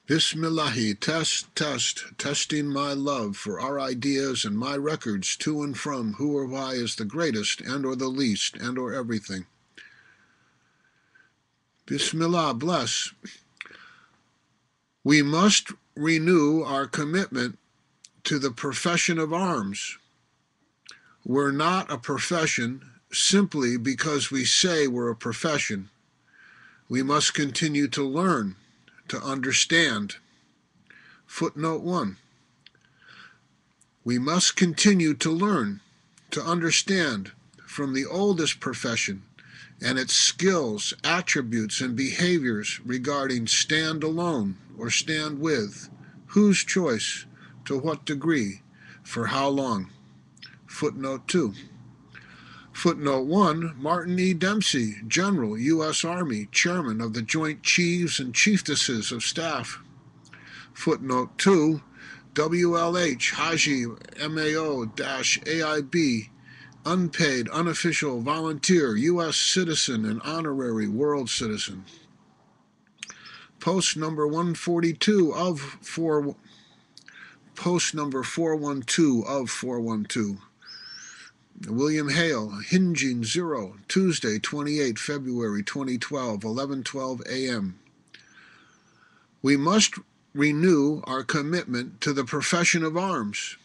Bismillahi, testing my love for our ideas and my records to and from who or why is the greatest and or the least and or everything. Bismillah, bless. We must renew our commitment to the profession of arms. We're not a profession simply because we say we're a profession. We must continue to learn, to understand. Footnote 1. We must continue to learn, to understand from the oldest profession and its skills, attributes, and behaviors regarding stand alone or stand with, whose choice, to what degree, for how long. Footnote 2. Footnote 1, Martin E. Dempsey, General, U.S. Army, Chairman of the Joint Chieves and Chieftesses of Staff. Footnote 2, WLH Haji MAO-AIB, unpaid, unofficial, volunteer, U.S. citizen and honorary world citizen. Post number 142 of 4, post number 412 of 412. William Hale, Hinging 0, Tuesday, 28 February 2012, 11:12 a.m. We must renew our commitment to the profession of arms.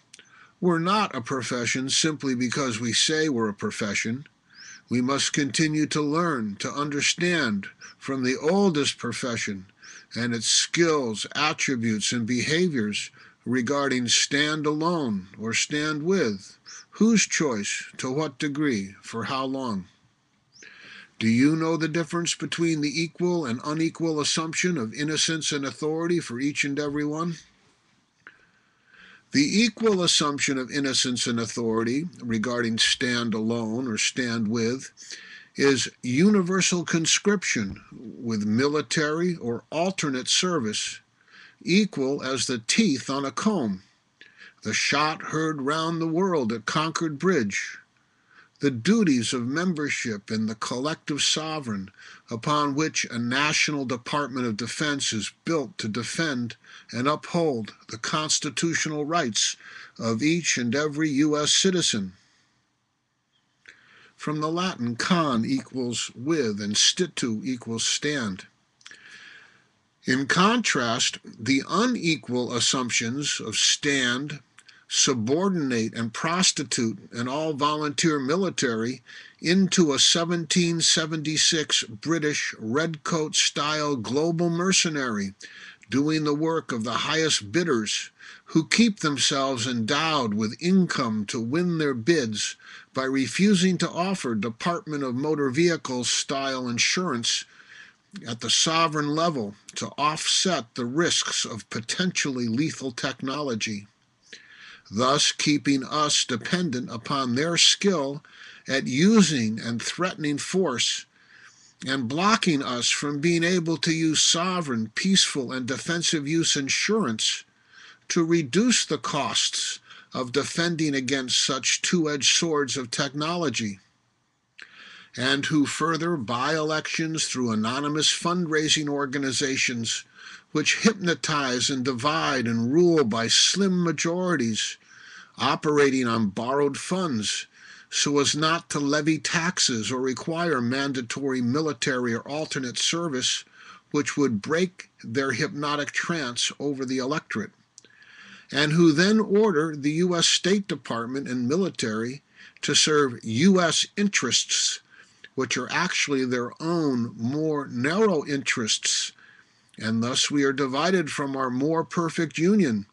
We're not a profession simply because we say we're a profession. We must continue to learn, to understand from the oldest profession and its skills, attributes, and behaviors regarding stand alone or stand with, whose choice, to what degree, for how long. Do you know the difference between the equal and unequal assumption of innocence and authority for each and every one? The equal assumption of innocence and authority regarding stand alone or stand with is universal conscription with military or alternate service, equal as the teeth on a comb, the shot heard round the world at Concord Bridge, the duties of membership in the collective sovereign upon which a national Department of Defense is built to defend and uphold the constitutional rights of each and every U.S. citizen. From the Latin, con equals with and stitu equals stand. In contrast, the unequal assumptions of stand, subordinate and prostitute an all-volunteer military into a 1776 British redcoat-style global mercenary doing the work of the highest bidders who keep themselves endowed with income to win their bids by refusing to offer Department of Motor Vehicles style insurance at the sovereign level to offset the risks of potentially lethal technology, thus keeping us dependent upon their skill at using and threatening force and blocking us from being able to use sovereign, peaceful, and defensive use insurance to reduce the costs of defending against such two-edged swords of technology, and who further buy elections through anonymous fundraising organizations which hypnotize and divide and rule by slim majorities, operating on borrowed funds so as not to levy taxes or require mandatory military or alternate service, which would break their hypnotic trance over the electorate, and who then order the U.S. State Department and military to serve U.S. interests, which are actually their own more narrow interests, and thus we are divided from our more perfect union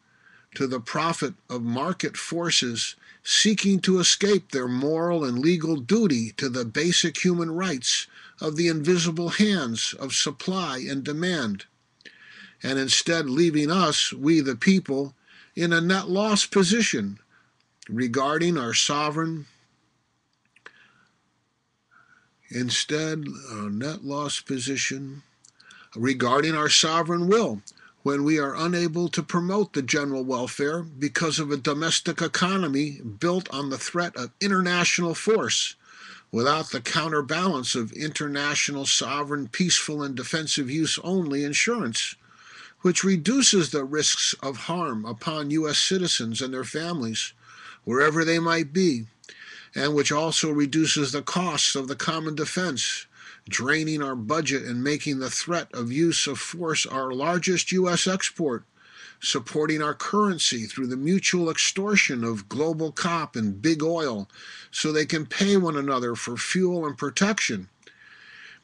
to the profit of market forces seeking to escape their moral and legal duty to the basic human rights of the invisible hands of supply and demand, and instead leaving us, we the people, in a net loss position regarding our sovereign regarding our sovereign will, when we are unable to promote the general welfare because of a domestic economy built on the threat of international force, without the counterbalance of international sovereign, peaceful, and defensive use only insurance, which reduces the risks of harm upon U.S. citizens and their families, wherever they might be, and which also reduces the costs of the common defense, draining our budget and making the threat of use of force our largest U.S. export, supporting our currency through the mutual extortion of global cop and big oil so they can pay one another for fuel and protection,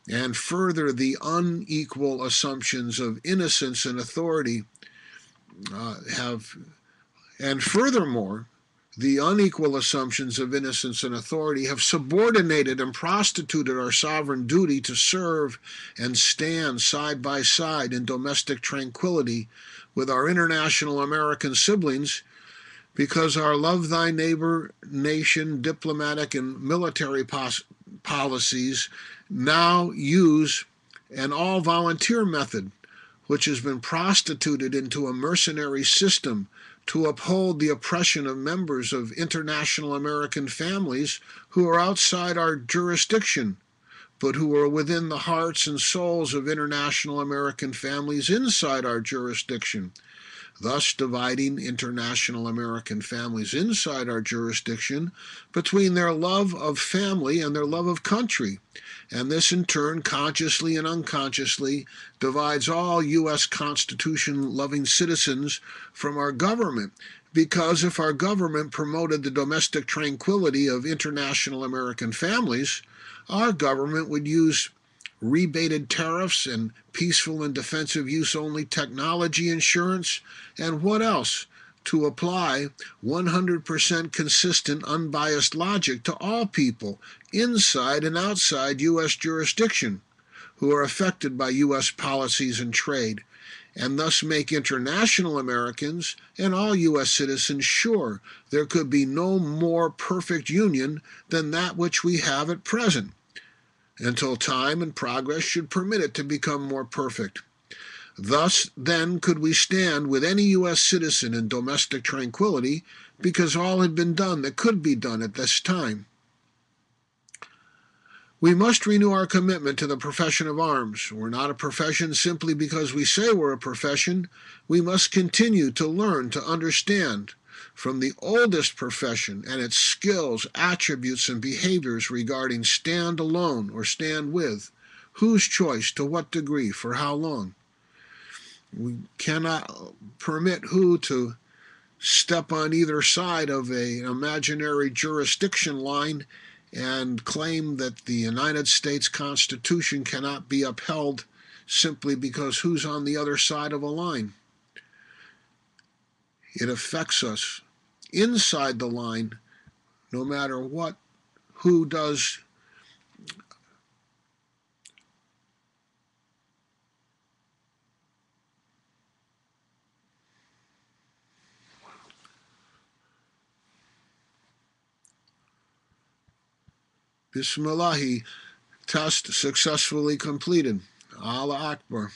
and further the unequal assumptions of innocence and authority furthermore, the unequal assumptions of innocence and authority have subordinated and prostituted our sovereign duty to serve and stand side by side in domestic tranquility with our international American siblings, because our love thy neighbor nation diplomatic and military policies now use an all-volunteer method, which has been prostituted into a mercenary system to uphold the oppression of members of international American families who are outside our jurisdiction, but who are within the hearts and souls of international American families inside our jurisdiction, thus dividing international American families inside our jurisdiction between their love of family and their love of country. And this in turn, consciously and unconsciously, divides all U.S. Constitution-loving citizens from our government, because if our government promoted the domestic tranquility of international American families, our government would use rebated tariffs and peaceful and defensive use only technology insurance, and what else, to apply 100% consistent unbiased logic to all people inside and outside U.S. jurisdiction who are affected by U.S. policies and trade, and thus make international Americans and all U.S. citizens sure there could be no more perfect union than that which we have at present, until time and progress should permit it to become more perfect. Thus, then, could we stand with any U.S. citizen in domestic tranquility, because all had been done that could be done at this time. We must renew our commitment to the profession of arms. We're not a profession simply because we say we're a profession. We must continue to learn to understand from the oldest profession and its skills, attributes, and behaviors regarding stand alone or stand with, whose choice, to what degree, for how long. We cannot permit who to step on either side of an imaginary jurisdiction line and claim that the United States Constitution cannot be upheld simply because who's on the other side of a line. It affects us inside the line, no matter what, who does. Bismillahi, test successfully completed. Allah Akbar.